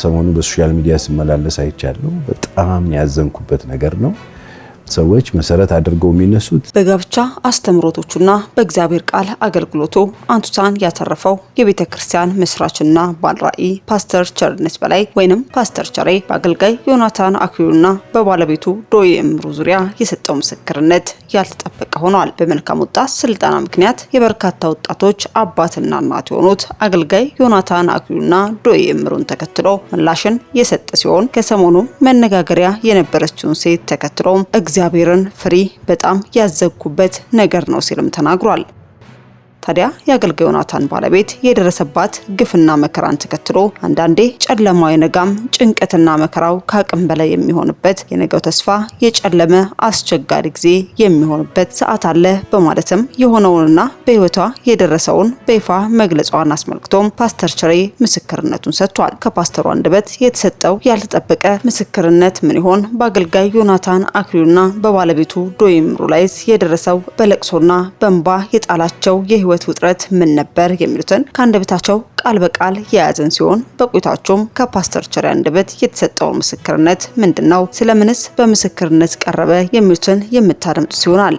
ሰሞኑ በሶሻል ሚዲያ ሲመላለስ አይቻለሁ። በጣም ያዘንኩበት ነገር ነው። ሰዎች መሰረት አድርገው የሚነሱት በጋብቻ አስተምሮቶቹና በእግዚአብሔር ቃል አገልግሎቱ አንቱታን ያተረፈው የቤተክርስቲያን መስራችና ባለራዕይ ፓስተር ቸርነት በላይ ወይንም ፓስተር ቸሬ በአገልጋይ ዮናታን አክሊሉና በባለቤቱ ዶዬ እምሩ ዙሪያ የሰጠው ምስክርነት ያልተጠበቀ ሆኗል። በመልካም ወጣት ስልጠና ምክንያት የበርካታ ወጣቶች አባትና እናት የሆኑት አገልጋይ ዮናታን አክሊሉና ዶዬ እምሩን ተከትሎ ምላሽን የሰጠ ሲሆን ከሰሞኑ መነጋገሪያ የነበረችውን ሴት ተከትሎም እግዚአብሔርን ፍሪ በጣም ያዘኩበት ነገር ነው ሲልም ተናግሯል። ታዲያ የአገልጋይ ዮናታን ባለቤት የደረሰባት ግፍና መከራን ተከትሎ አንዳንዴ ጨለማው የነጋም ጭንቀትና መከራው ከአቅም በላይ የሚሆንበት የነገው ተስፋ የጨለመ አስቸጋሪ ጊዜ የሚሆንበት ሰዓት አለ በማለትም የሆነውንና በህይወቷ የደረሰውን በይፋ መግለጿን አስመልክቶም ፓስተር ቸሬ ምስክርነቱን ሰጥቷል። ከፓስተሩ አንደበት የተሰጠው ያልተጠበቀ ምስክርነት ምን ይሆን? በአገልጋይ ዮናታን አክሊሉና በባለቤቱ ዶዬ እምሩ ላይ የደረሰው በለቅሶና በእንባ የጣላቸው የህይወት ውጥረት ምን ነበር የሚሉትን ከአንደበታቸው ቃል በቃል የያዘን ሲሆን በቆይታቸውም ከፓስተር ቸሬ አንደበት የተሰጠው ምስክርነት ምንድነው? ስለምንስ በምስክርነት ቀረበ? የሚሉትን የምታደምጡ ሲሆናል።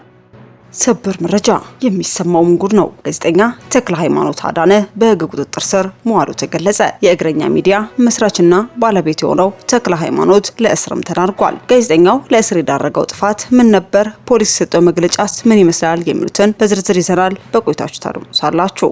ሰበር መረጃ የሚሰማው ጉድ ነው። ጋዜጠኛ ተክለ ሃይማኖት አዳነ በህግ ቁጥጥር ስር መዋሉ ተገለጸ። የእግረኛ ሚዲያ መስራችና ባለቤት የሆነው ተክለ ሃይማኖት ለእስርም ተዳርጓል። ጋዜጠኛው ለእስር የዳረገው ጥፋት ምን ነበር? ፖሊስ የሰጠው መግለጫስ ምን ይመስላል? የሚሉትን በዝርዝር ይዘናል። በቆይታችሁ ታደምጡታላችሁ።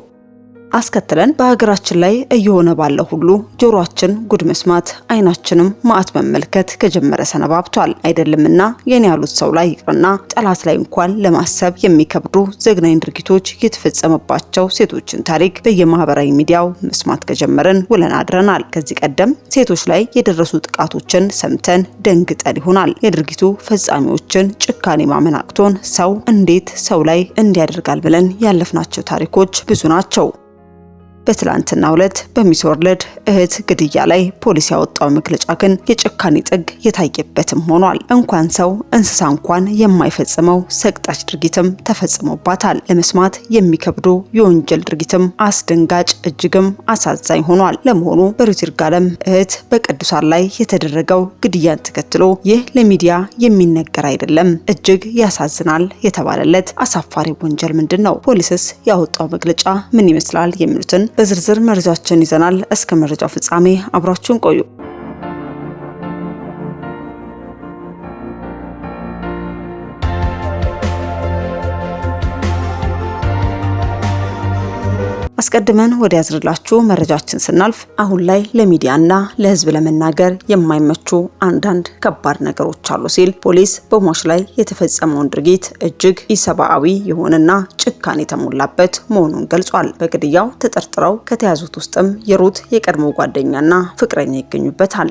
አስከትለን በሀገራችን ላይ እየሆነ ባለው ሁሉ ጆሮአችን ጉድ መስማት አይናችንም ማዕት መመልከት ከጀመረ ሰነባብቷል። አይደለምና የኔ ያሉት ሰው ላይ ይቅርና ጠላት ላይ እንኳን ለማሰብ የሚከብዱ ዘግናኝ ድርጊቶች የተፈጸመባቸው ሴቶችን ታሪክ በየማህበራዊ ሚዲያው መስማት ከጀመርን ውለን አድረናል። ከዚህ ቀደም ሴቶች ላይ የደረሱ ጥቃቶችን ሰምተን ደንግጠን ይሆናል። የድርጊቱ ፈጻሚዎችን ጭካኔ ማመን አቅቶን ሰው እንዴት ሰው ላይ እንዲያደርጋል ብለን ያለፍናቸው ታሪኮች ብዙ ናቸው። በትላንትናው ዕለት በሚስ ወርልድ እህት ግድያ ላይ ፖሊስ ያወጣው መግለጫ ግን የጭካኔ ጥግ የታየበትም ሆኗል። እንኳን ሰው እንስሳ እንኳን የማይፈጽመው ሰቅጣጭ ድርጊትም ተፈጽሞባታል። ለመስማት የሚከብዱ የወንጀል ድርጊትም አስደንጋጭ እጅግም አሳዛኝ ሆኗል። ለመሆኑ በሩት ይርጋለም እህት በቅዱሳን ላይ የተደረገው ግድያን ተከትሎ ይህ ለሚዲያ የሚነገር አይደለም እጅግ ያሳዝናል የተባለለት አሳፋሪ ወንጀል ምንድነው? ፖሊስስ ያወጣው መግለጫ ምን ይመስላል? የሚሉትን በዝርዝር መረጃችን ይዘናል። እስከ መረጃው ፍጻሜ አብራችሁን ቆዩ። አስቀድመን ወደ ያዝርላችሁ መረጃችን ስናልፍ አሁን ላይ ለሚዲያና ለህዝብ ለመናገር የማይመቹ አንዳንድ ከባድ ነገሮች አሉ ሲል ፖሊስ በሟች ላይ የተፈጸመውን ድርጊት እጅግ ኢሰብአዊ የሆነና ጭካኔ የተሞላበት መሆኑን ገልጿል። በግድያው ተጠርጥረው ከተያዙት ውስጥም የሩት የቀድሞ ጓደኛና ፍቅረኛ ይገኙበታል።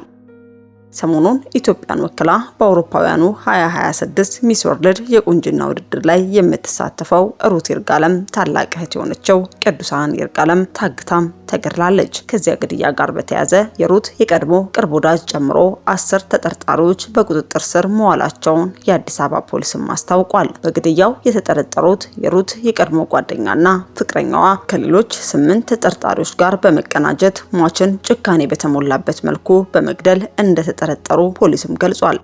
ሰሞኑን ኢትዮጵያን ወክላ በአውሮፓውያኑ 2026 ሚስ ወርልድ የቁንጅና ውድድር ላይ የምትሳተፈው ሩት ይርጋለም ታላቅ እህት የሆነችው ቅዱሳን ይርጋለም ታግታም ተገድላለች። ከዚያ ግድያ ጋር በተያያዘ የሩት የቀድሞ ቅርብ ወዳጅ ጨምሮ 10 ተጠርጣሪዎች በቁጥጥር ስር መዋላቸውን የአዲስ አበባ ፖሊስም አስታውቋል። በግድያው የተጠረጠሩት የሩት የቀድሞ ጓደኛና ፍቅረኛዋ ከሌሎች 8 ተጠርጣሪዎች ጋር በመቀናጀት ሟችን ጭካኔ በተሞላበት መልኩ በመግደል እንደተጠረጠሩ ፖሊስም ገልጿል።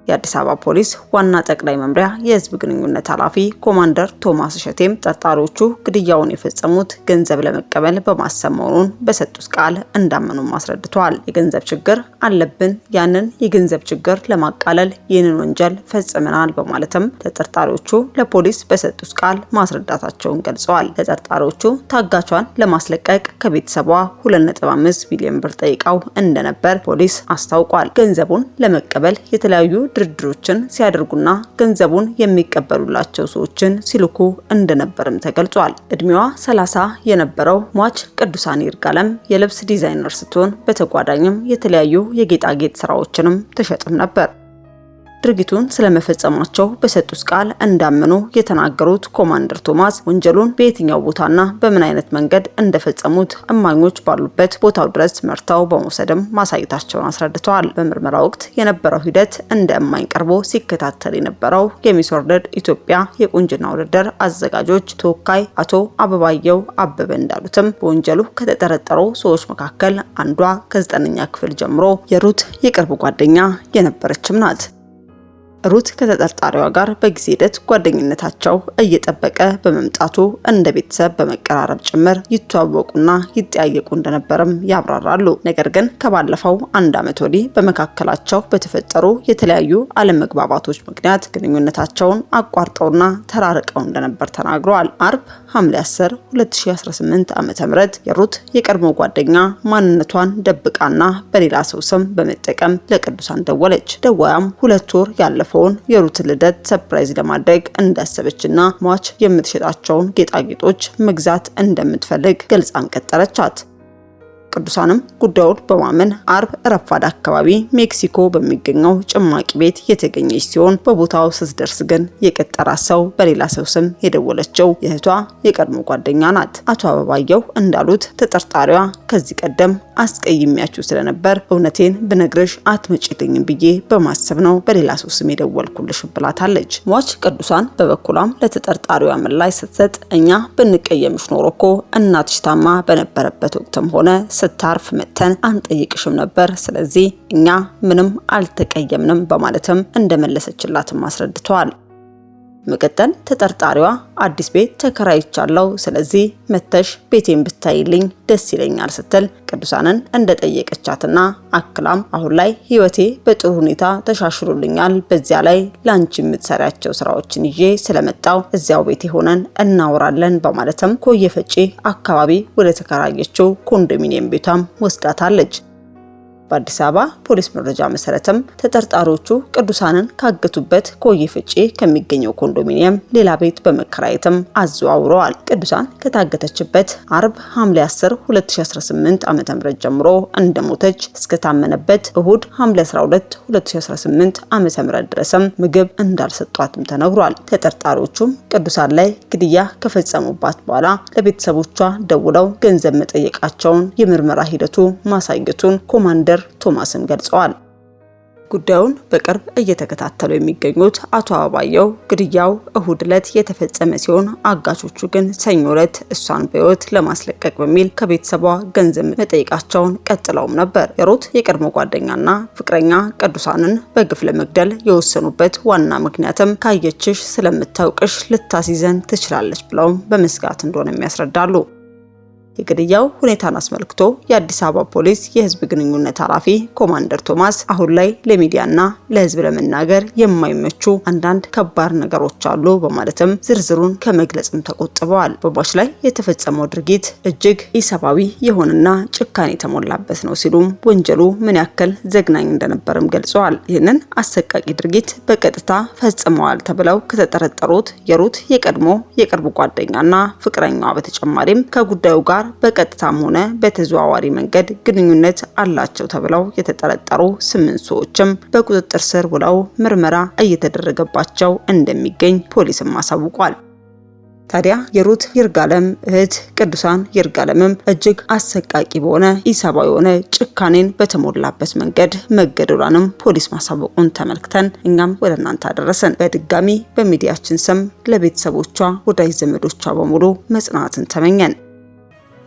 የአዲስ አበባ ፖሊስ ዋና ጠቅላይ መምሪያ የህዝብ ግንኙነት ኃላፊ ኮማንደር ቶማስ ሸቴም ተጠርጣሪዎቹ ግድያውን የፈጸሙት ገንዘብ ለመቀበል በማሰብ መሆኑን በሰጡት ቃል እንዳመኑም አስረድተዋል። የገንዘብ ችግር አለብን፣ ያንን የገንዘብ ችግር ለማቃለል ይህንን ወንጀል ፈጽመናል በማለትም ተጠርጣሪዎቹ ለፖሊስ በሰጡት ቃል ማስረዳታቸውን ገልጸዋል። ተጠርጣሪዎቹ ታጋቿን ለማስለቀቅ ከቤተሰቧ 2.5 ሚሊዮን ብር ጠይቀው እንደነበር ፖሊስ አስታውቋል። ገንዘቡን ለመቀበል የተለያዩ ድርድሮችን ሲያደርጉና ገንዘቡን የሚቀበሉላቸው ሰዎችን ሲልኩ እንደነበርም ተገልጿል። እድሜዋ 30 የነበረው ሟች ቅዱሳን ይርጋለም የልብስ ዲዛይነር ስትሆን በተጓዳኝም የተለያዩ የጌጣጌጥ ስራዎችንም ትሸጥም ነበር። ድርጊቱን ስለመፈጸማቸው በሰጡት ቃል እንዳመኑ የተናገሩት ኮማንደር ቶማስ ወንጀሉን በየትኛው ቦታና በምን አይነት መንገድ እንደፈጸሙት እማኞች ባሉበት ቦታው ድረስ መርተው በመውሰድም ማሳየታቸውን አስረድተዋል። በምርመራ ወቅት የነበረው ሂደት እንደ እማኝ ቀርቦ ሲከታተል የነበረው የሚስ ወርልድ ኢትዮጵያ የቁንጅና ውድድር አዘጋጆች ተወካይ አቶ አበባየው አበበ እንዳሉትም በወንጀሉ ከተጠረጠሩ ሰዎች መካከል አንዷ ከ9ኛ ክፍል ጀምሮ የሩት የቅርብ ጓደኛ የነበረችም ናት። ሩት ከተጠርጣሪዋ ጋር በጊዜ ሂደት ጓደኝነታቸው እየጠበቀ በመምጣቱ እንደ ቤተሰብ በመቀራረብ ጭምር ይተዋወቁና ይጠያየቁ እንደነበርም ያብራራሉ። ነገር ግን ከባለፈው 1 ዓመት ወዲህ በመካከላቸው በተፈጠሩ የተለያዩ አለመግባባቶች ምክንያት ግንኙነታቸውን አቋርጠውና ተራርቀው እንደነበር ተናግረዋል። አርብ ሐምሌ 10 2018 ዓ.ም የሩት የቀድሞ ጓደኛ ማንነቷን ደብቃና በሌላ ሰው ስም በመጠቀም ለቅዱሳን ደወለች። ደዋያም 2 ወር ያለፈውን የሩት ልደት ሰርፕራይዝ ለማድረግ እንዳሰበችና ሟች የምትሸጣቸውን ጌጣጌጦች መግዛት እንደምትፈልግ ገልጻን ቀጠረቻት። ቅዱሳንም ጉዳዩን በማመን አርብ ረፋድ አካባቢ ሜክሲኮ በሚገኘው ጭማቂ ቤት የተገኘች ሲሆን በቦታው ስትደርስ ግን የቀጠራት ሰው በሌላ ሰው ስም የደወለችው የእህቷ የቀድሞ ጓደኛ ናት። አቶ አበባየው እንዳሉት ተጠርጣሪዋ ከዚህ ቀደም አስቀይሚያችሁ ስለነበር እውነቴን ብነግርሽ አትመጪልኝም ብዬ በማሰብ ነው በሌላ ሰው ስም የደወልኩልሽ ብላታለች። ሟች ቅዱሳን በበኩሏም ለተጠርጣሪዋ ምላሽ ስትሰጥ እኛ ብንቀየምሽ ኖሮ እኮ እናትሽ ታማ በነበረበት ወቅትም ሆነ ስታርፍ መተን አንጠይቅሽም ነበር። ስለዚህ እኛ ምንም አልተቀየምንም በማለትም እንደመለሰችላትም አስረድተዋል። መቀጠል ተጠርጣሪዋ አዲስ ቤት ተከራይቻለሁ፣ ስለዚህ መተሽ ቤቴን ብታይልኝ ደስ ይለኛል ስትል ቅዱሳንን እንደጠየቀቻትና አክላም አሁን ላይ ህይወቴ በጥሩ ሁኔታ ተሻሽሎልኛል፣ በዚያ ላይ ላንቺ የምትሰሪያቸው ስራዎችን ይዤ ስለመጣው እዚያው ቤት ሆነን እናወራለን በማለትም ኮየፈጪ አካባቢ ወደ ተከራየችው ኮንዶሚኒየም ቤቷም ወስዳታለች። በአዲስ አበባ ፖሊስ መረጃ መሰረትም ተጠርጣሪዎቹ ቅዱሳንን ካገቱበት ኮየፈጪ ከሚገኘው ኮንዶሚኒየም ሌላ ቤት በመከራየትም አዘዋውረዋል። ቅዱሳን ከታገተችበት አርብ ሐምሌ 10 2018 ዓ.ም ጀምሮ እንደሞተች እስከታመነበት እሁድ ሐምሌ 12 2018 ዓ.ም ድረስም ምግብ እንዳልሰጧትም ተነግሯል። ተጠርጣሪዎቹም ቅዱሳን ላይ ግድያ ከፈጸሙባት በኋላ ለቤተሰቦቿ ደውለው ገንዘብ መጠየቃቸውን የምርመራ ሂደቱ ማሳየቱን ኮማንደር ቶማስም ገልጸዋል። ጉዳዩን በቅርብ እየተከታተሉ የሚገኙት አቶ አበባየው ግድያው እሁድ ዕለት የተፈጸመ ሲሆን አጋቾቹ ግን ሰኞ ዕለት እሷን በሕይወት ለማስለቀቅ በሚል ከቤተሰቧ ገንዘብ መጠየቃቸውን ቀጥለውም ነበር። የሩት የቀድሞ ጓደኛና ፍቅረኛ ቅዱሳንን በግፍ ለመግደል የወሰኑበት ዋና ምክንያትም ካየችሽ ስለምታውቅሽ ልታስይዘን ትችላለች ብለውም በመስጋት እንደሆነ ያስረዳሉ። የግድያው ሁኔታን አስመልክቶ የአዲስ አበባ ፖሊስ የህዝብ ግንኙነት ኃላፊ ኮማንደር ቶማስ አሁን ላይ ለሚዲያና ለህዝብ ለመናገር የማይመቹ አንዳንድ ከባድ ነገሮች አሉ በማለትም ዝርዝሩን ከመግለጽም ተቆጥበዋል። በሟች ላይ የተፈጸመው ድርጊት እጅግ ኢሰብአዊ የሆነና ጭካኔ የተሞላበት ነው ሲሉም ወንጀሉ ምን ያክል ዘግናኝ እንደነበርም ገልጸዋል። ይህንን አሰቃቂ ድርጊት በቀጥታ ፈጽመዋል ተብለው ከተጠረጠሩት የሩት የቀድሞ የቅርብ ጓደኛና ፍቅረኛዋ በተጨማሪም ከጉዳዩ ጋር በቀጥታም ሆነ በተዘዋዋሪ መንገድ ግንኙነት አላቸው ተብለው የተጠረጠሩ 8 ሰዎችም በቁጥጥር ስር ውለው ምርመራ እየተደረገባቸው እንደሚገኝ ፖሊስም አሳውቋል። ታዲያ የሩት ይርጋለም እህት ቅዱሳን ይርጋለምም እጅግ አሰቃቂ በሆነ ኢሰብአዊ የሆነ ጭካኔን በተሞላበት መንገድ መገደሏንም ፖሊስ ማሳወቁን ተመልክተን እኛም ወደ እናንተ አደረሰን። በድጋሚ በሚዲያችን ስም ለቤተሰቦቿ ወዳጅ ዘመዶቿ በሙሉ መጽናናትን ተመኘን።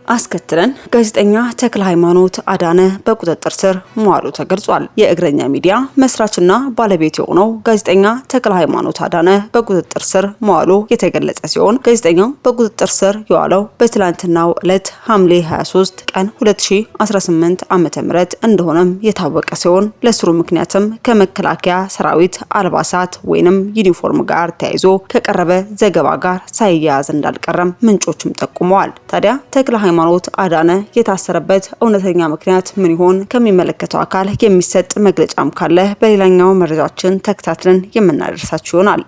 አስከትለን ጋዜጠኛ ተክለ ሃይማኖት አዳነ በቁጥጥር ስር መዋሉ ተገልጿል። የእግረኛ ሚዲያ መስራችና ባለቤት የሆነው ጋዜጠኛ ተክለ ሃይማኖት አዳነ በቁጥጥር ስር መዋሉ የተገለጸ ሲሆን ጋዜጠኛው በቁጥጥር ስር የዋለው በትላንትናው ዕለት ሐምሌ 23 ቀን 2018 ዓ.ም እንደሆነም የታወቀ ሲሆን ለስሩ ምክንያትም ከመከላከያ ሰራዊት አልባሳት ወይንም ዩኒፎርም ጋር ተያይዞ ከቀረበ ዘገባ ጋር ሳይያያዝ እንዳልቀረም ምንጮችም ጠቁመዋል። ታዲያ ተክለ ሃይማኖት አዳነ የታሰረበት እውነተኛ ምክንያት ምን ይሆን? ከሚመለከተው አካል የሚሰጥ መግለጫም ካለ በሌላኛው መረጃችን ተከታትለን የምናደርሳችሁ ይሆናል።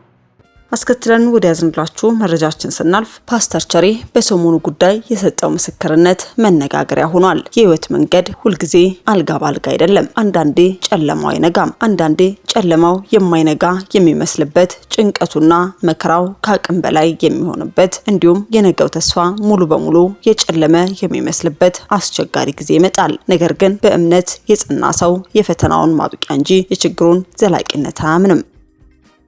አስከትለን ወደ ያዝንላችሁ መረጃችን ስናልፍ ፓስተር ቸሬ በሰሞኑ ጉዳይ የሰጠው ምስክርነት መነጋገሪያ ሆኗል። የህይወት መንገድ ሁልጊዜ አልጋ ባልጋ አይደለም። አንዳንዴ ጨለማው አይነጋም፣ አንዳንዴ ጨለማው የማይነጋ የሚመስልበት፣ ጭንቀቱና መከራው ከአቅም በላይ የሚሆንበት፣ እንዲሁም የነገው ተስፋ ሙሉ በሙሉ የጨለመ የሚመስልበት አስቸጋሪ ጊዜ ይመጣል። ነገር ግን በእምነት የጸና ሰው የፈተናውን ማብቂያ እንጂ የችግሩን ዘላቂነት አያምንም።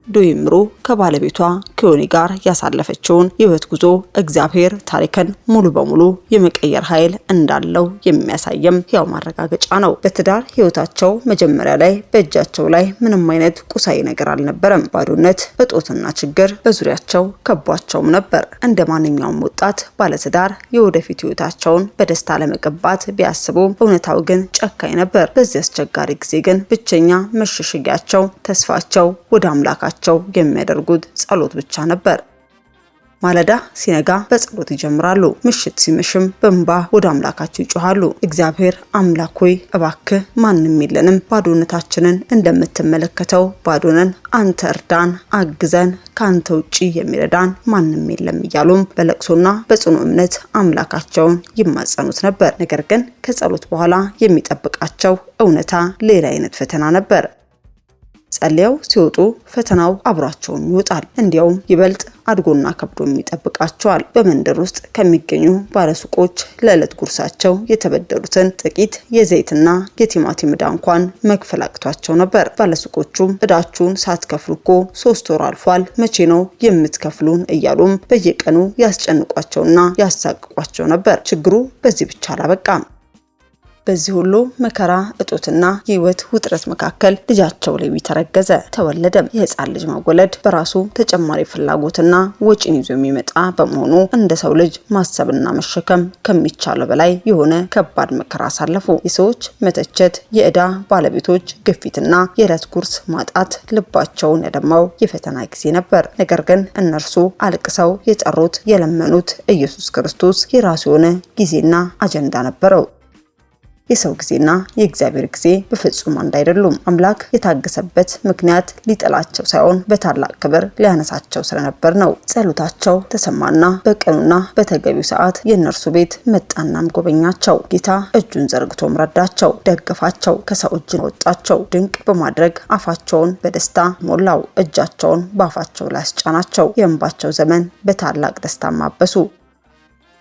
ዶይምሩ ከባለቤቷ ከዮኒ ጋር ያሳለፈችውን የህይወት ጉዞ እግዚአብሔር ታሪክን ሙሉ በሙሉ የመቀየር ኃይል እንዳለው የሚያሳየም ያው ማረጋገጫ ነው። በትዳር ህይወታቸው መጀመሪያ ላይ በእጃቸው ላይ ምንም አይነት ቁሳዊ ነገር አልነበረም። ባዶነት፣ እጦትና ችግር በዙሪያቸው ከቧቸውም ነበር። እንደ ማንኛውም ወጣት ባለትዳር የወደፊት ህይወታቸውን በደስታ ለመገንባት ቢያስቡም እውነታው ግን ጨካኝ ነበር። በዚህ አስቸጋሪ ጊዜ ግን ብቸኛ መሸሸጊያቸው፣ ተስፋቸው ወደ አምላካቸው የሚያደርጉት ጸሎት ብቻ ነበር። ማለዳ ሲነጋ በጸሎት ይጀምራሉ። ምሽት ሲመሽም በእንባ ወደ አምላካቸው ይጮሃሉ። እግዚአብሔር አምላክ ሆይ እባክህ ማንም የለንም፣ ባዶነታችንን እንደምትመለከተው ባዶነን፣ አንተ እርዳን፣ አግዘን፣ ካንተ ውጪ የሚረዳን ማንም የለም እያሉም በለቅሶና በጽኑ እምነት አምላካቸውን ይማጸኑት ነበር። ነገር ግን ከጸሎት በኋላ የሚጠብቃቸው እውነታ ሌላ አይነት ፈተና ነበር። ጸልየው ሲወጡ ፈተናው አብሯቸውን ይወጣል። እንዲያውም ይበልጥ አድጎና ከብዶ ይጠብቃቸዋል። በመንደር ውስጥ ከሚገኙ ባለሱቆች ለዕለት ጉርሳቸው የተበደሩትን ጥቂት የዘይትና የቲማቲም ዕዳ እንኳን መክፈል አቅቷቸው ነበር። ባለሱቆቹም ዕዳችሁን ሳትከፍሉ እኮ 3 ወር አልፏል፣ መቼ ነው የምትከፍሉን እያሉም በየቀኑ ያስጨንቋቸውና ያሳቅቋቸው ነበር። ችግሩ በዚህ ብቻ አላበቃም። በዚህ ሁሉ መከራ፣ እጦትና የህይወት ውጥረት መካከል ልጃቸው ሌዊ ተረገዘ፣ ተወለደም። የህፃን ልጅ መወለድ በራሱ ተጨማሪ ፍላጎትና ወጪን ይዞ የሚመጣ በመሆኑ እንደ ሰው ልጅ ማሰብና መሸከም ከሚቻለው በላይ የሆነ ከባድ መከራ አሳለፉ። የሰዎች መተቸት፣ የዕዳ ባለቤቶች ግፊትና የዕለት ጉርስ ማጣት ልባቸውን ያደማው የፈተና ጊዜ ነበር። ነገር ግን እነርሱ አልቅሰው የጠሩት የለመኑት ኢየሱስ ክርስቶስ የራሱ የሆነ ጊዜና አጀንዳ ነበረው። የሰው ጊዜና የእግዚአብሔር ጊዜ በፍጹም አንድ አይደሉም። አምላክ የታገሰበት ምክንያት ሊጠላቸው ሳይሆን በታላቅ ክብር ሊያነሳቸው ስለነበር ነው። ጸሎታቸው ተሰማና በቀኑና በተገቢው ሰዓት የእነርሱ ቤት መጣናም ጎበኛቸው። ጌታ እጁን ዘርግቶም ረዳቸው፣ ደገፋቸው፣ ከሰው እጅ ወጣቸው። ድንቅ በማድረግ አፋቸውን በደስታ ሞላው፣ እጃቸውን በአፋቸው ላይ አስጫናቸው። የእንባቸው ዘመን በታላቅ ደስታ ማበሱ።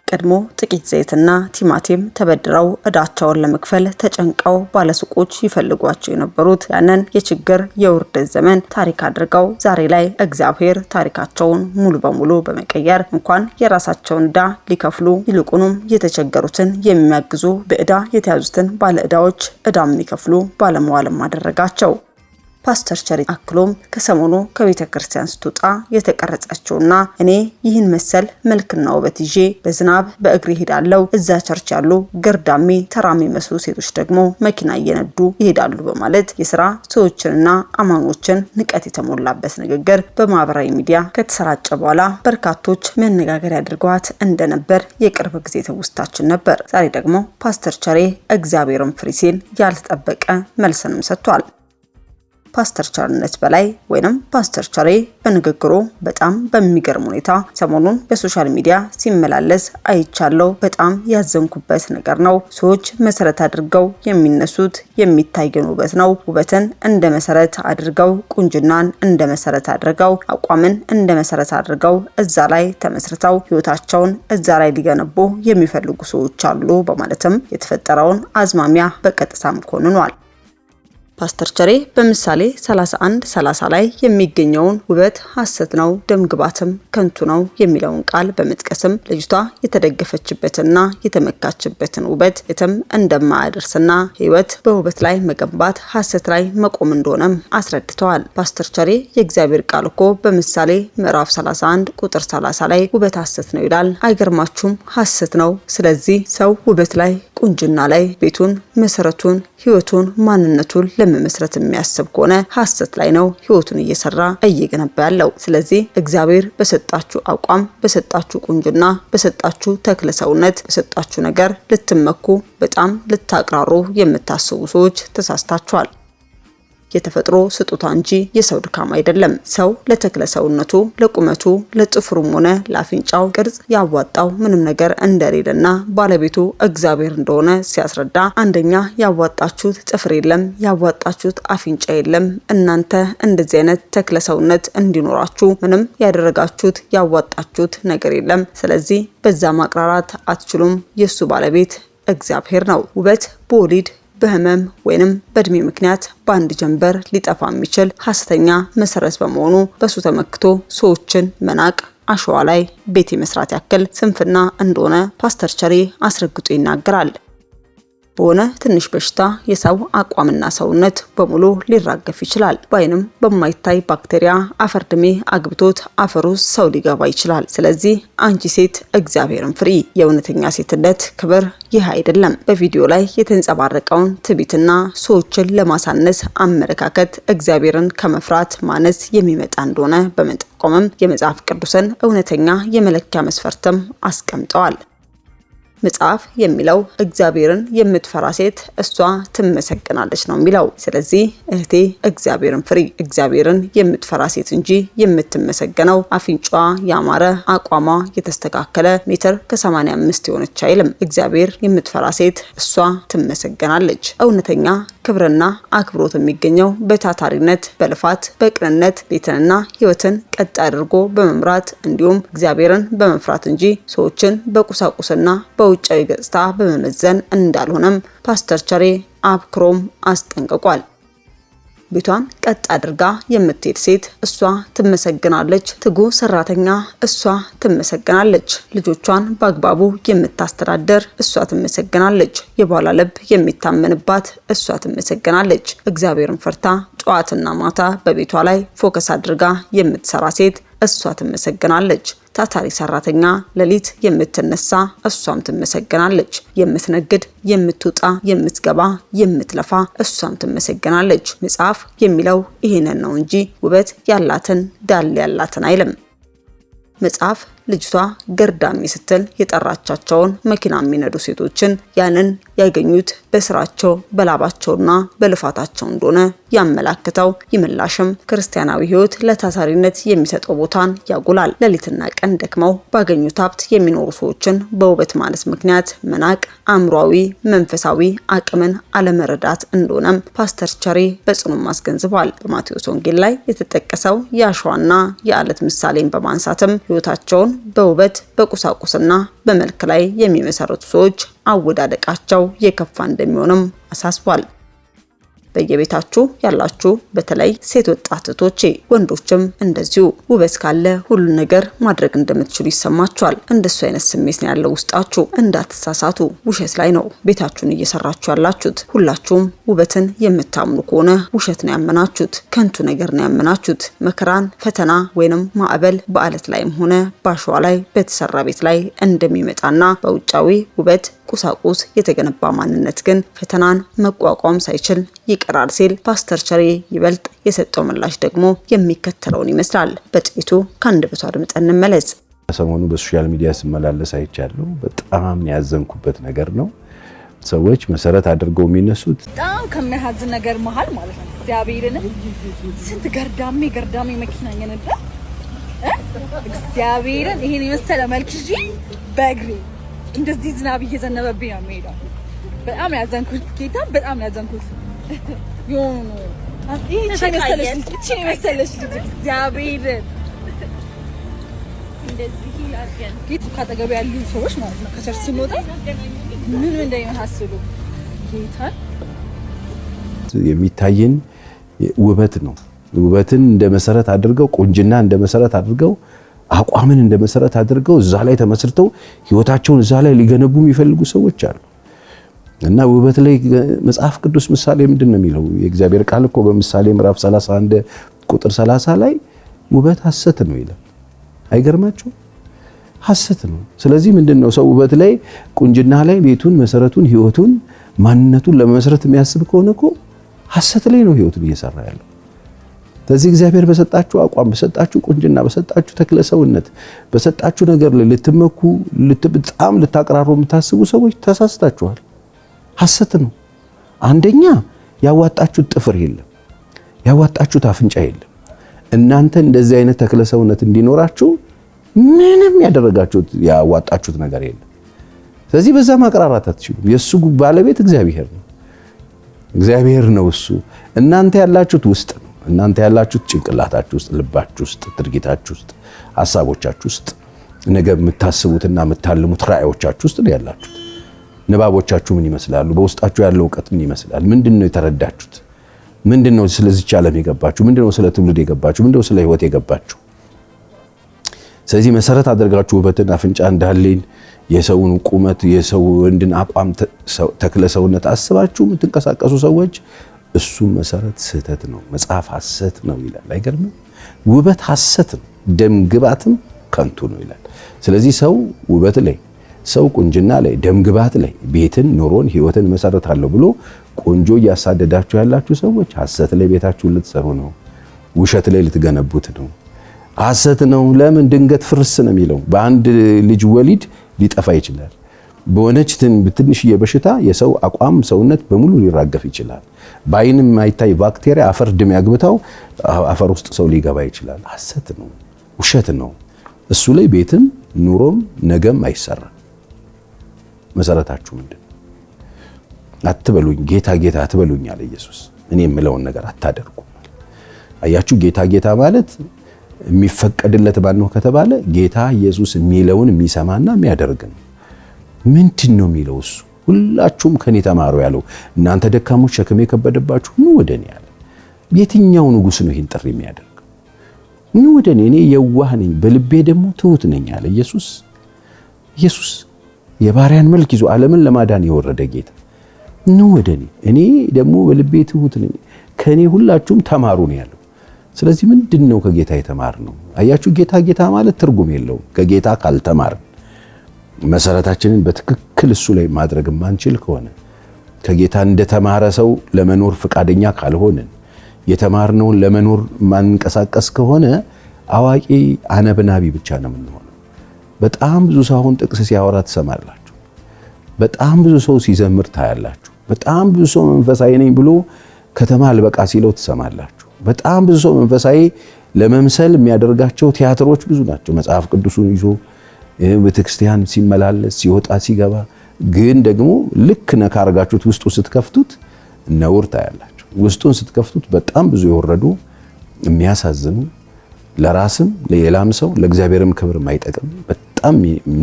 ቀድሞ ጥቂት ዘይትና ቲማቲም ተበድረው ዕዳቸውን ለመክፈል ተጨንቀው ባለሱቆች ይፈልጓቸው የነበሩት ያንን የችግር የውርደት ዘመን ታሪክ አድርገው ዛሬ ላይ እግዚአብሔር ታሪካቸውን ሙሉ በሙሉ በመቀየር እንኳን የራሳቸውን ዕዳ ሊከፍሉ ይልቁንም የተቸገሩትን የሚያግዙ በዕዳ የተያዙትን ባለዕዳዎች ዕዳም ሊከፍሉ ባለመዋልም አደረጋቸው። ፓስተር ቸሬ አክሎም ከሰሞኑ ከቤተ ክርስቲያን ስትወጣ የተቀረጸችውና እኔ ይህን መሰል መልክና ውበት ይዤ በዝናብ በእግሬ ሄዳለሁ፣ እዛ ቸርች ያሉ ገርዳሜ ተራሚ መስሉ ሴቶች ደግሞ መኪና እየነዱ ይሄዳሉ በማለት የሥራ ሰዎችንና አማኞችን ንቀት የተሞላበት ንግግር በማህበራዊ ሚዲያ ከተሰራጨ በኋላ በርካቶች መነጋገሪያ አድርገዋት እንደነበር የቅርብ ጊዜ ትውስታችን ነበር። ዛሬ ደግሞ ፓስተር ቸሬ እግዚአብሔርን ፍሪ ሲል ያልተጠበቀ መልስንም ሰጥቷል። ፓስተር ቸርነት በላይ ወይንም ፓስተር ቸሬ በንግግሩ በጣም በሚገርም ሁኔታ ሰሞኑን በሶሻል ሚዲያ ሲመላለስ አይቻለው። በጣም ያዘንኩበት ነገር ነው። ሰዎች መሰረት አድርገው የሚነሱት የሚታየን ውበት ነው። ውበትን እንደ መሰረት አድርገው፣ ቁንጅናን እንደ መሰረት አድርገው፣ አቋምን እንደ መሰረት አድርገው እዛ ላይ ተመስርተው ህይወታቸውን እዛ ላይ ሊገነቡ የሚፈልጉ ሰዎች አሉ በማለትም የተፈጠረውን አዝማሚያ በቀጥታም ኮንኗል። ፓስተር ቸሬ በምሳሌ 31:30 ላይ የሚገኘውን ውበት ሐሰት ነው፣ ደምግባትም ከንቱ ነው የሚለውን ቃል በመጥቀስም ልጅቷ የተደገፈችበትና የተመካችበትን ውበት የትም እንደማያደርስና ህይወት በውበት ላይ መገንባት ሐሰት ላይ መቆም እንደሆነም አስረድተዋል። ፓስተር ቸሬ የእግዚአብሔር ቃል እኮ በምሳሌ ምዕራፍ 31 ቁጥር 30 ላይ ውበት ሐሰት ነው ይላል። አይገርማችሁም? ሐሰት ነው። ስለዚህ ሰው ውበት ላይ ቁንጅና ላይ ቤቱን፣ መሰረቱን፣ ህይወቱን፣ ማንነቱን ለመመስረት የሚያስብ ከሆነ ሐሰት ላይ ነው ህይወቱን እየገነባ ያለው። ስለዚህ እግዚአብሔር በሰጣችሁ አቋም፣ በሰጣችሁ ቁንጅና፣ በሰጣችሁ ተክለ ሰውነት፣ በሰጣችሁ ነገር ልትመኩ በጣም ልታቅራሩ የምታስቡ ሰዎች ተሳስታችኋል። የተፈጥሮ ስጦታ እንጂ የሰው ድካም አይደለም። ሰው ለተክለ ሰውነቱ፣ ለቁመቱ፣ ለጥፍሩም ሆነ ለአፍንጫው ቅርጽ ያዋጣው ምንም ነገር እንደሌለና ባለቤቱ እግዚአብሔር እንደሆነ ሲያስረዳ፣ አንደኛ ያዋጣችሁት ጥፍር የለም፣ ያዋጣችሁት አፍንጫ የለም። እናንተ እንደዚህ አይነት ተክለ ሰውነት እንዲኖራችሁ ምንም ያደረጋችሁት ያዋጣችሁት ነገር የለም። ስለዚህ በዛ ማቅራራት አትችሉም። የሱ ባለቤት እግዚአብሔር ነው። ውበት በወሊድ በህመም ወይንም በእድሜ ምክንያት በአንድ ጀንበር ሊጠፋ የሚችል ሐሰተኛ መሰረት በመሆኑ በሱ ተመክቶ ሰዎችን መናቅ አሸዋ ላይ ቤት መስራት ያክል ስንፍና እንደሆነ ፓስተር ቸሬ አስረግጦ ይናገራል። በሆነ ትንሽ በሽታ የሰው አቋምና ሰውነት በሙሉ ሊራገፍ ይችላል። በአይንም በማይታይ ባክቴሪያ አፈር ድሜ አግብቶት አፈር ውስጥ ሰው ሊገባ ይችላል። ስለዚህ አንቺ ሴት እግዚአብሔርን ፍሪ። የእውነተኛ ሴትነት ክብር ይህ አይደለም። በቪዲዮ ላይ የተንጸባረቀውን ትዕቢትና ሰዎችን ለማሳነስ አመለካከት እግዚአብሔርን ከመፍራት ማነስ የሚመጣ እንደሆነ በመጠቆምም የመጽሐፍ ቅዱስን እውነተኛ የመለኪያ መስፈርትም አስቀምጠዋል። መጽሐፍ የሚለው እግዚአብሔርን የምትፈራ ሴት እሷ ትመሰገናለች ነው የሚለው። ስለዚህ እህቴ እግዚአብሔርን ፍሪ። እግዚአብሔርን የምትፈራ ሴት እንጂ የምትመሰገነው አፍንጫዋ ያማረ አቋሟ የተስተካከለ ሜትር ከ85 የሆነች አይልም። እግዚአብሔር የምትፈራ ሴት እሷ ትመሰገናለች። እውነተኛ ክብርና አክብሮት የሚገኘው በታታሪነት፣ በልፋት፣ በቅንነት ቤትንና ሕይወትን ቀጥ አድርጎ በመምራት እንዲሁም እግዚአብሔርን በመፍራት እንጂ ሰዎችን በቁሳቁስና በውጫዊ ገጽታ በመመዘን እንዳልሆነም ፓስተር ቸሬ አብክሮም አስጠንቅቋል። ቤቷን ቀጥ አድርጋ የምትሄድ ሴት እሷ ትመሰገናለች። ትጉ ሰራተኛ እሷ ትመሰገናለች። ልጆቿን በአግባቡ የምታስተዳደር እሷ ትመሰገናለች። የባሏ ልብ የሚታመንባት እሷ ትመሰገናለች። እግዚአብሔርን ፈርታ ጠዋትና ማታ በቤቷ ላይ ፎከስ አድርጋ የምትሰራ ሴት እሷ ትመሰገናለች። ታታሪ ሰራተኛ ሌሊት የምትነሳ እሷም ትመሰገናለች። የምትነግድ፣ የምትወጣ፣ የምትገባ፣ የምትለፋ እሷም ትመሰገናለች። መጽሐፍ የሚለው ይሄንን ነው እንጂ ውበት ያላትን ዳሌ ያላትን አይልም። መጽሐፍ ልጅቷ ገርዳሚ ስትል የጠራቻቸውን መኪና የሚነዱ ሴቶችን ያንን ያገኙት በስራቸው በላባቸውና በልፋታቸው እንደሆነ ያመላክተው ይምላሽም ክርስቲያናዊ ሕይወት ለታታሪነት የሚሰጠው ቦታን ያጉላል። ሌሊትና ቀን ደክመው ባገኙት ሀብት የሚኖሩ ሰዎችን በውበት ማነስ ምክንያት መናቅ አእምሯዊ መንፈሳዊ አቅምን አለመረዳት እንደሆነም ፓስተር ቸሬ በጽኑም አስገንዝቧል። በማቴዎስ ወንጌል ላይ የተጠቀሰው የአሸዋና የአለት ምሳሌን በማንሳትም ሕይወታቸውን በውበት በቁሳቁስና በመልክ ላይ የሚመሰረቱ ሰዎች አወዳደቃቸው የከፋ እንደሚሆንም አሳስቧል። በየቤታችሁ ያላችሁ በተለይ ሴት ወጣቶቼ ወንዶችም እንደዚሁ ውበት ካለ ሁሉ ነገር ማድረግ እንደምትችሉ ይሰማችኋል። እንደሱ አይነት ስሜት ነው ያለው ውስጣችሁ። እንዳትሳሳቱ፣ ውሸት ላይ ነው ቤታችሁን እየሰራችሁ ያላችሁት። ሁላችሁም ውበትን የምታምኑ ከሆነ ውሸት ነው ያመናችሁት፣ ከንቱ ነገር ነው ያመናችሁት። መከራን፣ ፈተና ወይንም ማዕበል በአለት ላይም ሆነ ባሸዋ ላይ በተሰራ ቤት ላይ እንደሚመጣና በውጫዊ ውበት ቁሳቁስ የተገነባ ማንነት ግን ፈተናን መቋቋም ሳይችል ይቀራል ሲል ፓስተር ቸሬ ይበልጥ የሰጠው ምላሽ ደግሞ የሚከተለውን ይመስላል። በጥቂቱ ከአንደበቱ አድምጠን እንመለስ። ሰሞኑ በሶሻል ሚዲያ ስመላለስ አይቻለሁ። በጣም ያዘንኩበት ነገር ነው። ሰዎች መሰረት አድርገው የሚነሱት በጣም ከሚያሳዝን ነገር መሃል ማለት ነው። እግዚአብሔርን ስንት ገርዳሜ መኪና እየነዳ እግዚአብሔርን ይሄን የመሰለ መልክ ይዤ በእግሬ እንደዚህ ዝናብ እየዘነበብኝ ነው የምሄደው። በጣም ያዘንኩት ጌታ፣ በጣም ያዘንኩት የሆኑ እቺ መሰለሽ ልጅ እግዚአብሔር እንደዚህ ያርገን። ጌታ ካጠገብ ያሉ ሰዎች ማለት ነው ከቸርች ሲሞታ ምን እንደሚያስቡ ጌታ የሚታየን ውበት ነው። ውበትን እንደ መሰረት አድርገው፣ ቁንጅና እንደ መሰረት አድርገው፣ አቋምን እንደ መሰረት አድርገው እዛ ላይ ተመስርተው ህይወታቸውን እዛ ላይ ሊገነቡ የሚፈልጉ ሰዎች አሉ። እና ውበት ላይ መጽሐፍ ቅዱስ ምሳሌ ምንድን ነው የሚለው? የእግዚአብሔር ቃል እኮ በምሳሌ ምዕራፍ 31 ቁጥር 30 ላይ ውበት ሐሰት ነው ይላል። አይገርማችሁ? ሐሰት ነው። ስለዚህ ምንድነው ሰው ውበት ላይ ቁንጅና ላይ ቤቱን፣ መሰረቱን፣ ህይወቱን፣ ማንነቱን ለመመስረት የሚያስብ ከሆነ እኮ ሐሰት ላይ ነው ህይወቱን እየሰራ ያለው። ስለዚህ እግዚአብሔር በሰጣችሁ አቋም፣ በሰጣችሁ ቁንጅና፣ በሰጣችሁ ተክለ ሰውነት፣ በሰጣችሁ ነገር ላይ ልትመኩ በጣም ልታቀራሩ የምታስቡ ሰዎች ተሳስታችኋል። ሐሰት ነው። አንደኛ ያዋጣችሁ ጥፍር የለም። ያዋጣችሁት አፍንጫ የለም። እናንተ እንደዚህ አይነት ተክለ ሰውነት እንዲኖራችሁ ምንም ያደረጋችሁት ያዋጣችሁት ነገር የለም። ስለዚህ በዛ ማቅራራት አትችሉም። የሱ ባለቤት እግዚአብሔር ነው። እግዚአብሔር ነው እሱ። እናንተ ያላችሁት ውስጥ ነው። እናንተ ያላችሁት ጭንቅላታችሁ ውስጥ፣ ልባችሁ ውስጥ፣ ድርጊታችሁ ውስጥ፣ ሐሳቦቻችሁ ውስጥ፣ ነገ የምታስቡትና የምታልሙት ራእዮቻችሁ ውስጥ ነው ያላችሁት። ንባቦቻችሁ ምን ይመስላሉ? በውስጣችሁ ያለው ዕውቀት ምን ይመስላል? ምንድነው የተረዳችሁት? ምንድነው ስለዚህች ዓለም የገባችሁ? ምንድነው ስለ ትውልድ የገባችሁ? ምንድነው ስለ ህይወት የገባችሁ? ስለዚህ መሰረት አድርጋችሁ ውበትን፣ አፍንጫ እንዳለን የሰውን ቁመት፣ የሰው ወንድን አቋም፣ ተክለ ሰውነት አስባችሁ የምትንቀሳቀሱ ሰዎች እሱ መሰረት ስህተት ነው። መጽሐፍ ሐሰት ነው ይላል። አይገርምም? ውበት ሐሰት ነው፣ ደም ግባትም ከንቱ ነው ይላል። ስለዚህ ሰው ውበት ላይ፣ ሰው ቁንጅና ላይ፣ ደም ግባት ላይ ቤትን፣ ኑሮን፣ ህይወትን መሰረታለሁ ብሎ ቆንጆ እያሳደዳችሁ ያላችሁ ሰዎች ሐሰት ላይ ቤታችሁን ልትሰሩ ነው። ውሸት ላይ ልትገነቡት ነው። ሐሰት ነው። ለምን ድንገት ፍርስ ነው የሚለው? በአንድ ልጅ ወሊድ ሊጠፋ ይችላል። በሆነች ትንሽዬ በሽታ የሰው አቋም ሰውነት በሙሉ ሊራገፍ ይችላል። በአይንም የማይታይ ባክቴሪያ አፈር ድም ያግብታው አፈር ውስጥ ሰው ሊገባ ይችላል። ሐሰት ነው፣ ውሸት ነው። እሱ ላይ ቤትም ኑሮም ነገም አይሰራም። መሰረታችሁ ምንድን ነው? አትበሉኝ ጌታ ጌታ አትበሉኝ አለ ኢየሱስ። እኔ የምለውን ነገር አታደርጉ። አያችሁ፣ ጌታ ጌታ ማለት የሚፈቀድለት ማን ነው ከተባለ ጌታ ኢየሱስ የሚለውን የሚሰማና የሚያደርግ ነው። ምንድን ነው የሚለው እሱ? ሁላችሁም ከኔ ተማሩ ያለው እናንተ ደካሞች ሸክም የከበደባችሁ ኑ ወደ እኔ አለ። የትኛው ንጉሥ ነው ይህን ጥሪ የሚያደርገው? ኑ ወደ እኔ፣ እኔ የዋህ ነኝ በልቤ ደግሞ ትሁት ነኝ አለ ኢየሱስ። ኢየሱስ የባሪያን መልክ ይዞ ዓለምን ለማዳን የወረደ ጌታ። ኑ ወደ እኔ፣ እኔ ደግሞ በልቤ ትሁት ነኝ፣ ከኔ ሁላችሁም ተማሩ ነው ያለው። ስለዚህ ምንድነው ከጌታ የተማርነው? አያችሁ፣ ጌታ ጌታ ማለት ትርጉም የለውም ከጌታ ካልተማርን። መሰረታችንን በትክክል እሱ ላይ ማድረግ ማንችል ከሆነ፣ ከጌታ እንደተማረ ሰው ለመኖር ፈቃደኛ ካልሆንን፣ የተማርነውን ለመኖር ማንቀሳቀስ ከሆነ አዋቂ አነብናቢ ብቻ ነው የምንሆነው። በጣም ብዙ ሰው አሁን ጥቅስ ሲያወራ ትሰማላችሁ። በጣም ብዙ ሰው ሲዘምር ታያላችሁ። በጣም ብዙ ሰው መንፈሳዊ ነኝ ብሎ ከተማ አልበቃ ሲለው ትሰማላችሁ። በጣም ብዙ ሰው መንፈሳዊ ለመምሰል የሚያደርጋቸው ቲያትሮች ብዙ ናቸው። መጽሐፍ ቅዱሱን ይዞ ቤተክርስቲያን ሲመላለስ ሲወጣ ሲገባ፣ ግን ደግሞ ልክ ነካ አርጋችሁት ውስጡ ስትከፍቱት ነውር ታያላችሁ። ውስጡን ስትከፍቱት በጣም ብዙ የወረዱ የሚያሳዝኑ፣ ለራስም ለሌላም ሰው ለእግዚአብሔርም ክብር የማይጠቅም በጣም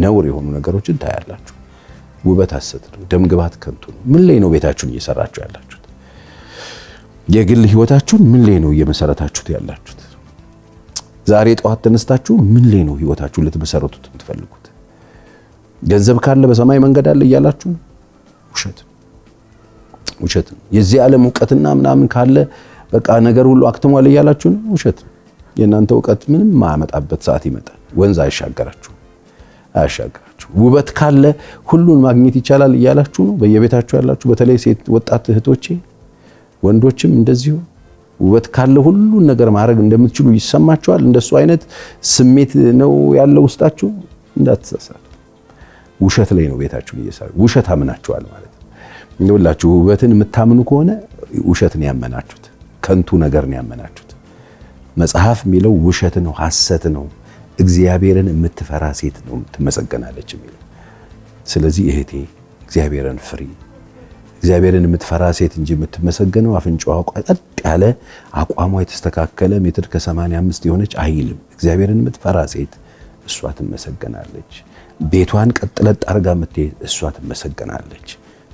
ነውር የሆኑ ነገሮችን ታያላችሁ። ውበት ሐሰት ነው። ደም ግባት ከንቱ ነው። ምን ላይ ነው ቤታችሁን እየሰራችሁ ያላችሁት? የግል ህይወታችሁን ምን ላይ ነው እየመሰረታችሁት ያላችሁት? ዛሬ ጠዋት ተነስታችሁ ምን ላይ ነው ህይወታችሁን ልትመሰረቱት የምትፈልጉት? ገንዘብ ካለ በሰማይ መንገድ አለ እያላችሁ ውሸት ውሸት። የዚህ ዓለም ዕውቀትና ምናምን ካለ በቃ ነገር ሁሉ አክትሟል እያላችሁ ውሸት። የእናንተ ዕውቀት ምንም ማያመጣበት ሰዓት ይመጣል። ወንዝ አያሻገራችሁ። ውበት ካለ ሁሉን ማግኘት ይቻላል እያላችሁ ነው በየቤታችሁ ያላችሁ። በተለይ ሴት ወጣት እህቶቼ፣ ወንዶችም እንደዚሁ ውበት ካለ ሁሉን ነገር ማድረግ እንደምትችሉ ይሰማችኋል። እንደሱ አይነት ስሜት ነው ያለው ውስጣችሁ። እንዳትሳሳቱ። ውሸት ላይ ነው ቤታችሁን እየሰሩ ውሸት አምናችኋል ማለት ነው። እንደውላችሁ ውበትን የምታምኑ ከሆነ ውሸትን ያመናችሁት፣ ከንቱ ነገርን ያመናችሁት። መጽሐፍ የሚለው ውሸት ነው፣ ሐሰት ነው። እግዚአብሔርን የምትፈራ ሴት ነው ትመሰገናለች የሚለው። ስለዚህ እህቴ እግዚአብሔርን ፍሪ። እግዚአብሔርን የምትፈራ ሴት እንጂ የምትመሰገነው አፍንጫዋ ቀጥ ያለ አቋሟ የተስተካከለ ሜትር ከ85 የሆነች አይልም። እግዚአብሔርን የምትፈራ ሴት እሷ ትመሰገናለች። ቤቷን ቀጥለጥ አርጋ የምትሄድ እሷ ትመሰገናለች።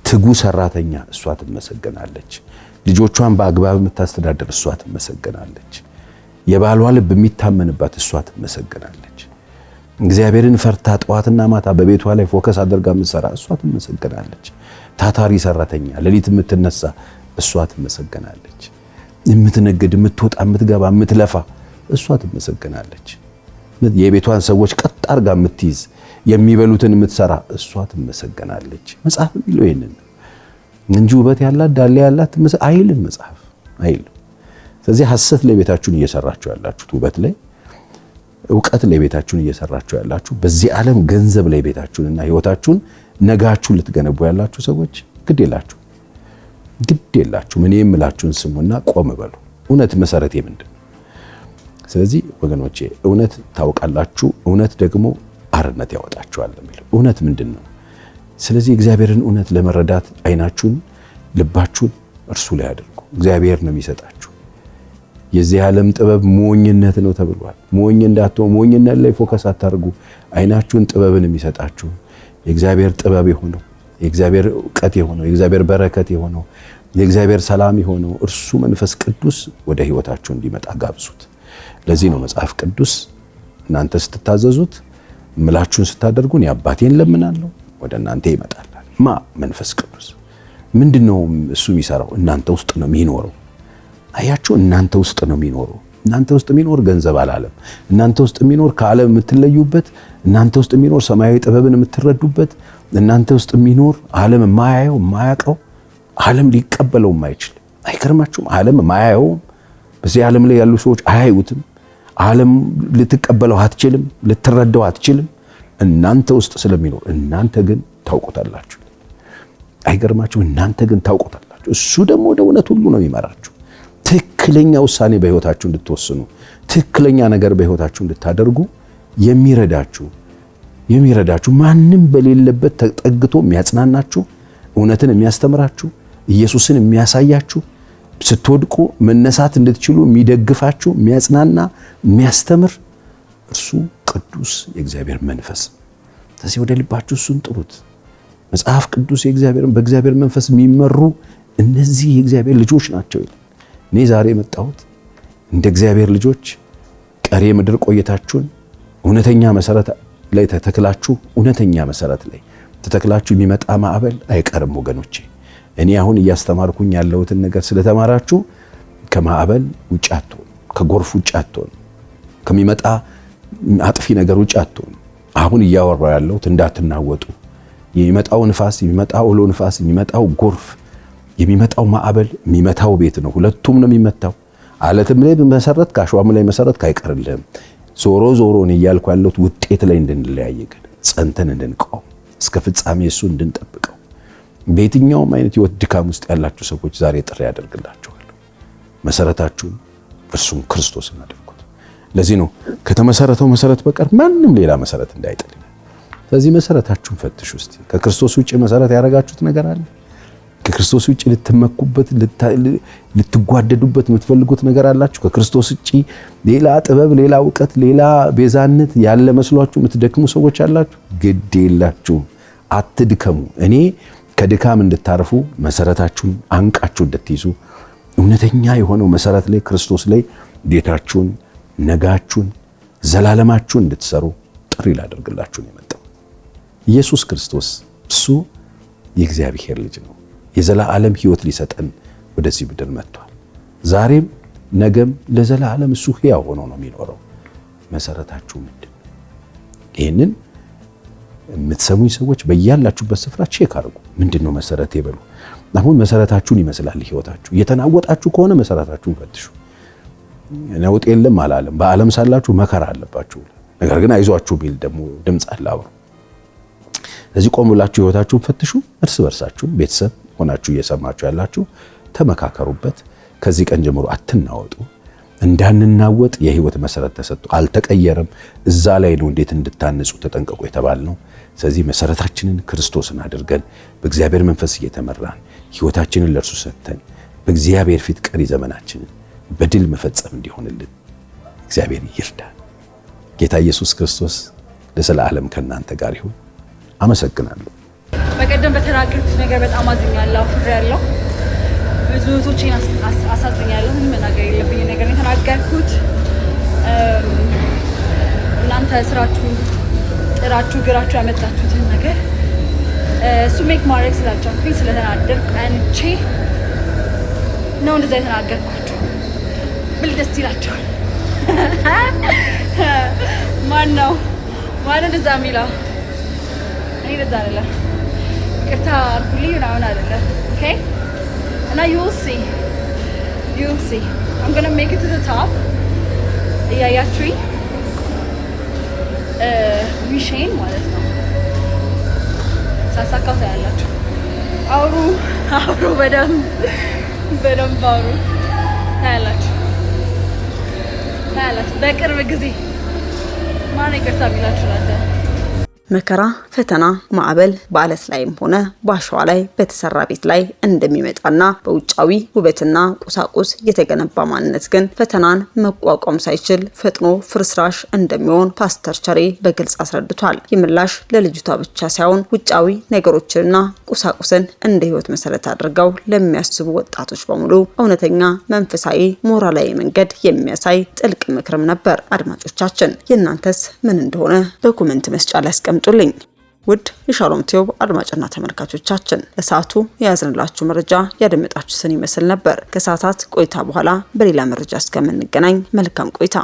ትጉ ሰራተኛ እሷ ትመሰገናለች። ልጆቿን በአግባብ የምታስተዳደር እሷ ትመሰገናለች። የባሏ ልብ የሚታመንባት እሷ ትመሰገናለች። እግዚአብሔርን ፈርታ ጠዋትና ማታ በቤቷ ላይ ፎከስ አድርጋ የምትሰራ እሷ ትመሰገናለች። ታታሪ ሰራተኛ ሌሊት የምትነሳ እሷ ትመሰገናለች። የምትነግድ፣ የምትወጣ፣ የምትገባ፣ የምትለፋ እሷ ትመሰገናለች። የቤቷን ሰዎች ቀጥ አርጋ የምትይዝ፣ የሚበሉትን የምትሰራ እሷ ትመሰገናለች። መጽሐፍ የሚለው ይሄንን እንጂ ውበት ያላት ዳሌ ያላት አይልም መጽሐፍ አይልም። ስለዚህ ሐሰት ላይ ቤታችሁን እየሰራችሁ ያላችሁት፣ ውበት ላይ ዕውቀት ላይ ቤታችሁን እየሰራችሁ ያላችሁ፣ በዚህ ዓለም ገንዘብ ላይ ቤታችሁንና ህይወታችሁን ነጋችሁን ልትገነቡ ያላችሁ ሰዎች ግድ የላችሁ። እኔ የምላችሁን ስሙና ቆም በሉ። እውነት መሰረቴ ምንድነው? ስለዚህ ወገኖቼ እውነት ታውቃላችሁ፣ እውነት ደግሞ አርነት ያወጣችኋል የሚለው እውነት ምንድነው? ስለዚህ እግዚአብሔርን እውነት ለመረዳት አይናችሁን ልባችሁን እርሱ ላይ አድርጉ። እግዚአብሔር ነው የሚሰጣችሁ። የዚህ ዓለም ጥበብ ሞኝነት ነው ተብሏል። ሞኝ እንዳትሆኑ፣ ሞኝነት ላይ ፎከስ አታርጉ። አይናችሁን ጥበብን የሚሰጣችሁ የእግዚአብሔር ጥበብ የሆነው የእግዚአብሔር ዕውቀት የሆነው የእግዚአብሔር በረከት የሆነው የእግዚአብሔር ሰላም የሆነው እርሱ መንፈስ ቅዱስ ወደ ህይወታችሁ እንዲመጣ ጋብዙት። ለዚህ ነው መጽሐፍ ቅዱስ እናንተ ስትታዘዙት ምላችሁን ስታደርጉን የአባቴን ለምናለሁ ወደ እናንተ ይመጣል። መንፈስ ቅዱስ ምንድነው እሱ የሚሰራው? እናንተ ውስጥ ነው የሚኖረው። አያችሁ፣ እናንተ ውስጥ ነው የሚኖረው። እናንተ ውስጥ የሚኖር ገንዘብ አላለም። እናንተ ውስጥ የሚኖር ከዓለም የምትለዩበት፣ እናንተ ውስጥ የሚኖር ሰማያዊ ጥበብን የምትረዱበት፣ እናንተ ውስጥ የሚኖር ዓለም የማያየው የማያውቀው፣ ዓለም ሊቀበለው የማይችል። አይገርማችሁም? ዓለም የማያየው በዚህ ዓለም ላይ ያሉ ሰዎች አያዩትም። ዓለም ልትቀበለው አትችልም፣ ልትረዳው አትችልም። እናንተ ውስጥ ስለሚኖር እናንተ ግን ታውቁታላችሁ። አይገርማችሁም? እናንተ ግን ታውቁታላችሁ። እሱ ደግሞ ወደ እውነት ሁሉ ነው የሚመራችሁ። ትክክለኛ ውሳኔ በህይወታችሁ እንድትወስኑ፣ ትክክለኛ ነገር በህይወታችሁ እንድታደርጉ የሚረዳችሁ ማንም በሌለበት ተጠግቶ የሚያጽናናችሁ፣ እውነትን የሚያስተምራችሁ፣ ኢየሱስን የሚያሳያችሁ፣ ስትወድቁ መነሳት እንድትችሉ የሚደግፋችሁ፣ የሚያጽናና፣ የሚያስተምር እርሱ ቅዱስ የእግዚአብሔር መንፈስ። ስለዚህ ወደ ልባችሁ እሱን ጥሩት። መጽሐፍ ቅዱስ በእግዚአብሔር መንፈስ የሚመሩ እነዚህ የእግዚአብሔር ልጆች ናቸው ይላል። እኔ ዛሬ የመጣሁት እንደ እግዚአብሔር ልጆች ቀሪ ምድር ቆይታችሁን እውነተኛ መሰረት ላይ ተተክላችሁ፣ እውነተኛ መሰረት ላይ ተተክላችሁ የሚመጣ ማዕበል አይቀርም ወገኖቼ። እኔ አሁን እያስተማርኩኝ ያለሁትን ነገር ስለተማራችሁ ከማዕበል ውጭ አትሆኑ፣ ከጎርፍ ውጭ አትሆኑ፣ ከሚመጣ አጥፊ ነገር ውጭ አትሆኑ። አሁን እያወራሁ ያለሁት እንዳትናወጡ። የሚመጣው ንፋስ፣ የሚመጣው ኦሎ ንፋስ፣ የሚመጣው ጎርፍ፣ የሚመጣው ማዕበል የሚመታው ቤት ነው። ሁለቱም ነው የሚመታው። አለትም ላይ መሰረት ከአሸዋም ላይ መሰረት ካይቀርልህም። ዞሮ ዞሮ ነው እያልኩ ያለሁት ውጤት ላይ እንድንለያይ ግን ጸንተን እንድንቆም እስከ ፍጻሜ እሱ እንድንጠብቀው። በየትኛውም አይነት ህይወት ድካም ውስጥ ያላችሁ ሰዎች ዛሬ ጥሪ ያደርግላችኋለሁ። መሰረታችሁን እርሱም ክርስቶስን አድርጉት። ለዚህ ነው ከተመሰረተው መሰረት በቀር ማንም ሌላ መሰረት እንዳይጥል። ስለዚህ መሰረታችሁን ፈትሹ እስቲ። ከክርስቶስ ውጪ መሰረት ያደረጋችሁት ነገር አለ? ከክርስቶስ ውጪ ልትመኩበት ልትጓደዱበት የምትፈልጉት ነገር አላችሁ? ከክርስቶስ ውጪ ሌላ ጥበብ፣ ሌላ ዕውቀት፣ ሌላ ቤዛነት ያለ መስሏችሁ የምትደክሙ ሰዎች አላችሁ? ግድ የላችሁም፣ አትድከሙ። እኔ ከድካም እንድታርፉ መሰረታችሁን አንቃችሁ እንድትይዙ እውነተኛ የሆነው መሰረት ላይ ክርስቶስ ላይ ቤታችሁን፣ ነጋችሁን፣ ዘላለማችሁን እንድትሰሩ ጥሪ ላደርግላችሁ ነው የመጣው። ኢየሱስ ክርስቶስ እሱ የእግዚአብሔር ልጅ ነው። የዘላለም ሕይወት ሊሰጠን ወደዚህ ምድር መጥቷል። ዛሬም ነገም ለዘላለም እሱ ሕያው ሆኖ ነው የሚኖረው። መሰረታችሁ ምንድነው? ይህንን የምትሰሙኝ ሰዎች በያላችሁበት ስፍራ ቼክ አድርጉ። ምንድነው መሰረት ይበሉ። አሁን መሰረታችሁን ይመስላል ሕይወታችሁ። እየተናወጣችሁ ከሆነ መሰረታችሁን ፈትሹ። ነውጥ የለም አላለም። በዓለም ሳላችሁ መከራ አለባችሁ፣ ነገር ግን አይዟችሁ ቢል ደግሞ ድምፅ አለ አብሮ። ስለዚህ ቆም ብላችሁ ሕይወታችሁን ፈትሹ። እርስ በርሳችሁ ቤተሰብ ሆናችሁ እየሰማችሁ ያላችሁ ተመካከሩበት። ከዚህ ቀን ጀምሮ አትናወጡ። እንዳንናወጥ የህይወት መሰረት ተሰጥቶ አልተቀየረም። እዛ ላይ ነው እንዴት እንድታነጹ ተጠንቀቁ የተባልነው። ስለዚህ መሰረታችንን ክርስቶስን አድርገን በእግዚአብሔር መንፈስ እየተመራን ህይወታችንን ለእርሱ ሰጥተን በእግዚአብሔር ፊት ቀሪ ዘመናችንን በድል መፈጸም እንዲሆንልን እግዚአብሔር ይርዳል። ጌታ ኢየሱስ ክርስቶስ ለዘላለም ከእናንተ ጋር ይሁን። አመሰግናለሁ። በቀደም በተናገርኩት ነገር በጣም አዝኛለሁ፣ አፍሬያለሁ። ብዙ እህቶቼን አሳዝኛለሁ። ምን መናገር የለብኝ ነገር የተናገርኩት። እናንተ ስራችሁ ጥራችሁ ግራችሁ ያመጣችሁትን ነገር እሱ ሜክ ማድረግ ስላልቻልኩኝ ስለተናደድኩ ቀንቼ ነው እንደዛ የተናገርኳቸው። ብል ደስ ይላቸዋል። ማነው እንደዛ የሚለው? እኔ እንደዛ አይደለም። ይቅርታ አድርጉልኝ ምናምን አይደለም። ኦኬ እና you'll see I'm gonna make it to the top። እያያችሁኝ ዊሼን ማለት ነው ሳሳካው ታያላችሁ። አውሩ በደንብ አውሩ ታያላችሁ። ታያላችሁ በቅርብ ጊዜ ማን ይቅርታ ቢላችሁ ናተ መከራ፣ ፈተና፣ ማዕበል በአለት ላይም ሆነ በአሸዋ ላይ በተሰራ ቤት ላይ እንደሚመጣና በውጫዊ ውበትና ቁሳቁስ የተገነባ ማንነት ግን ፈተናን መቋቋም ሳይችል ፈጥኖ ፍርስራሽ እንደሚሆን ፓስተር ቸሬ በግልጽ አስረድቷል። የምላሽ ለልጅቷ ብቻ ሳይሆን ውጫዊ ነገሮችንና ቁሳቁስን እንደ ህይወት መሰረት አድርገው ለሚያስቡ ወጣቶች በሙሉ እውነተኛ መንፈሳዊ ሞራላዊ መንገድ የሚያሳይ ጥልቅ ምክርም ነበር። አድማጮቻችን የእናንተስ ምን እንደሆነ በኮሜንት መስጫ ላይ አስቀምጡልኝ። ውድ የሻሎም ቲዩብ አድማጭና ተመልካቾቻችን ለሰዓቱ የያዝንላችሁ መረጃ ያደመጣችሁትን ይመስል ነበር። ከሰዓታት ቆይታ በኋላ በሌላ መረጃ እስከምንገናኝ መልካም ቆይታ